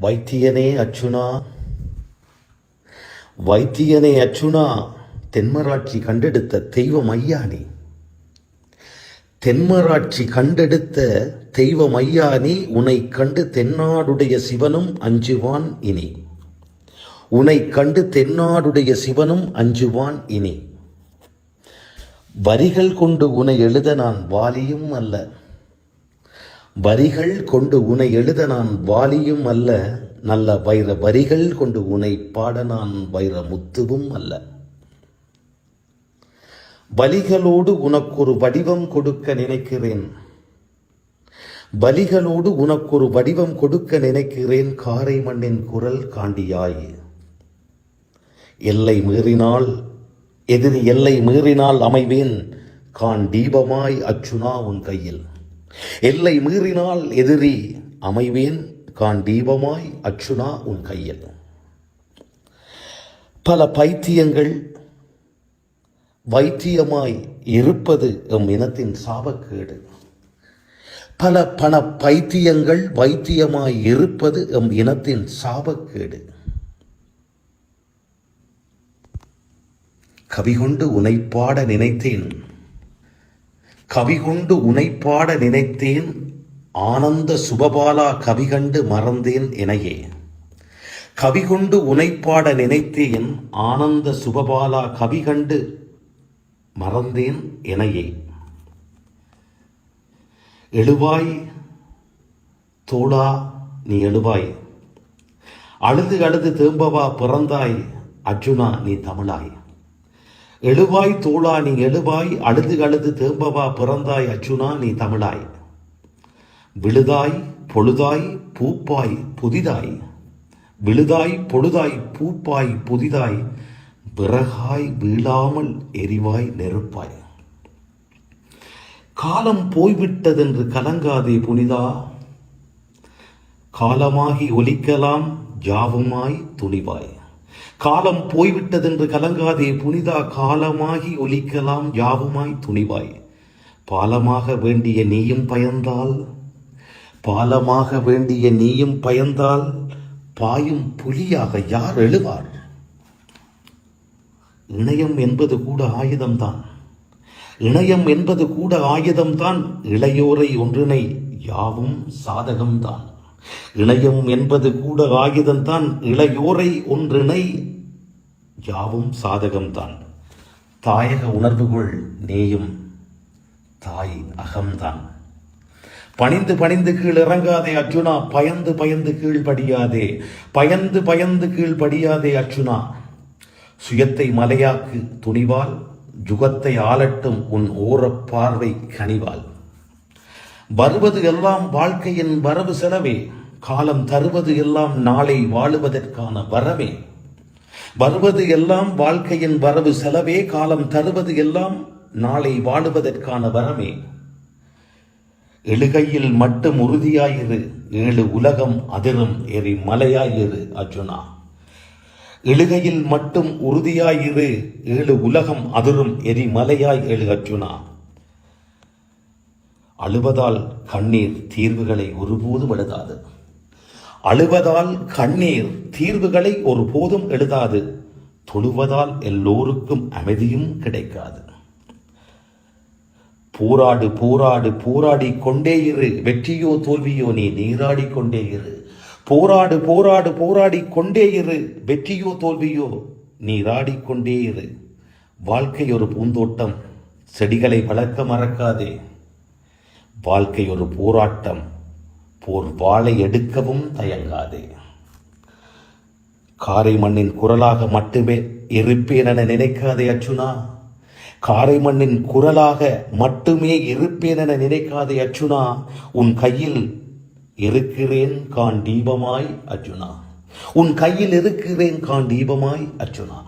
வைத்தியனே அச்சுனா, வைத்தியனே அச்சுனா, தென்மராட்சி கண்டெடுத்த தெய்வம் ஐயானி. தென்மராட்சி கண்டெடுத்த தெய்வம் ஐயானி, உனை கண்டு தென்னாடுடைய சிவனும் அஞ்சுவான் இனி. உனை கண்டு தென்னாடுடைய சிவனும் அஞ்சுவான் இனி. வரிகள் கொண்டு உனை எழுத நான் வாலியும் அல்ல. வரிகள் கொண்டு உனை எழுத நான் வாலியும் அல்ல. நல்ல வைர வரிகள் கொண்டு உனை பாட நான் வைர முத்துவும் அல்ல. பலிகளோடு உனக்கொரு வடிவம் கொடுக்க நினைக்கிறேன். பலிகளோடு உனக்கொரு வடிவம் கொடுக்க நினைக்கிறேன். காரை மண்ணின் குரல் காண்டியாய். எல்லை மீறினால் எதிரி எல்லை மீறினால் அமைவேன் கான் தீபமாய் அச்சுனா உன் கையில். எல்லை மீறினால் எதிரி அமைவேன் கான் தீபமாய் அச்சுனா உன் கையில். பல பைத்தியங்கள் வைத்தியமாய் இருப்பது எம் இனத்தின் சாபக்கேடு. பல பைத்தியங்கள் வைத்தியமாய் இருப்பது எம் இனத்தின் சாபக்கேடு. கவிகொண்டு உனை பாட நினைத்தேன். கவிகொண்டு உனை பாட நினைத்தேன். ஆனந்த சுபபாலா கவிகண்டு மறந்தேன் எனையே. கவிகொண்டு உனை பாட நினைத்தேன். ஆனந்த சுபபாலா கவிகண்டு மறந்தேன் எனையே. எழுவாய் தோளா நீ எழுவாய். அழுது அழுது தேம்பவா பிறந்தாய் அர்ஜுனா நீ தமிழாய். எழுவாய் தோளா நீ எழுவாய். அழுது அழுது தேம்பவா பிறந்தாய் அர்ஜுனா நீ தமிழாய். விழுதாய் பொழுதாய் பூப்பாய் புதிதாய். விழுதாய் பொழுதாய் பூப்பாய் புதிதாய். விறகாய் வீழாமல் எரிவாய் நெருப்பாய். காலம் போய்விட்டதென்று கலங்காதே புனிதா. காலமாகி ஒலிக்கலாம் யாவுமாய் துணிவாய். காலம் போய்விட்டதென்று கலங்காதே புனிதா. காலமாகி ஒலிக்கலாம் யாவுமாய் துணிவாய். பாலமாக வேண்டிய நீயும் பயந்தால், பாலமாக வேண்டிய நீயும் பயந்தால் பாயும் புலியாக யார் எழுவார்? இணையம் என்பது கூட ஆயுதம்தான். இணையம் என்பது கூட ஆயுதம்தான். இளையோரை ஒன்றினை யாவும் சாதகம்தான். இணையம் என்பது கூட ஆயுதம்தான். இளையோரை ஒன்றினை யாவும் சாதகம்தான். தாயக உணர்வுகள் நேயும் தாய் அகம்தான். பணிந்து பணிந்து கீழ் இறங்காதே அர்ஜுனா. பயந்து பயந்து கீழ் படியாதே. பயந்து பயந்து கீழ் படியாதே அர்ஜுனா. சுயத்தை மலையாக்கு துணிவால். யுகத்தை ஆளட்டும் உன் ஓரப் பார்வை கனிவால். வருவது எல்லாம் வாழ்க்கையின் வரவு செலவே. காலம் தருவது எல்லாம் நாளை வாழுவதற்கான வரவே. வருவது எல்லாம் வாழ்க்கையின் வரவு செலவே. காலம் தருவது எல்லாம் நாளை வாழுவதற்கான வரமே. எழுகையில் மட்டும் உறுதியாயிரு. ஏழு உலகம் அதிரும் எரி மலையாயிரு அர்ஜுனா. எழுகையில் மட்டும் உறுதியாயிரு. ஏழு உலகம் அதிரும் எரி மலையாய் எழு அர்ஜுனா. அழுவதால் கண்ணீர் தீர்வுகளை ஒருபோதும் எழுதாது. அழுவதால் கண்ணீர் தீர்வுகளை ஒருபோதும் எழுதாது. தொழுவதால் எல்லோருக்கும் அமைதியும் கிடைக்காது. போராடு போராடு போராடி கொண்டே இரு. வெற்றியோ தோல்வியோ நீ நீராடி கொண்டே இரு. போராடு போராடு போராடி கொண்டே இரு. வெற்றியோ தோல்வியோ நீராடி கொண்டே இரு. வாழ்க்கை ஒரு பூந்தோட்டம். செடிகளை வளர்க்க மறக்காதே. வாழ்க்கை ஒரு போராட்டம். போர் வாளை எடுக்கவும் தயங்காதே. காரை மண்ணின் குரலாக மட்டுமே இருப்பேன் என நினைக்காதே அர்ஜுனா. காரை மண்ணின் குரலாக மட்டுமே இருப்பேன் என நினைக்காதே அர்ஜுனா. உன் கையில் இருக்கிறேன் கான் தீபமாய் அர்ஜுனா. உன் கையில் இருக்கிறேன் கான் தீபமாய் அர்ஜுனா.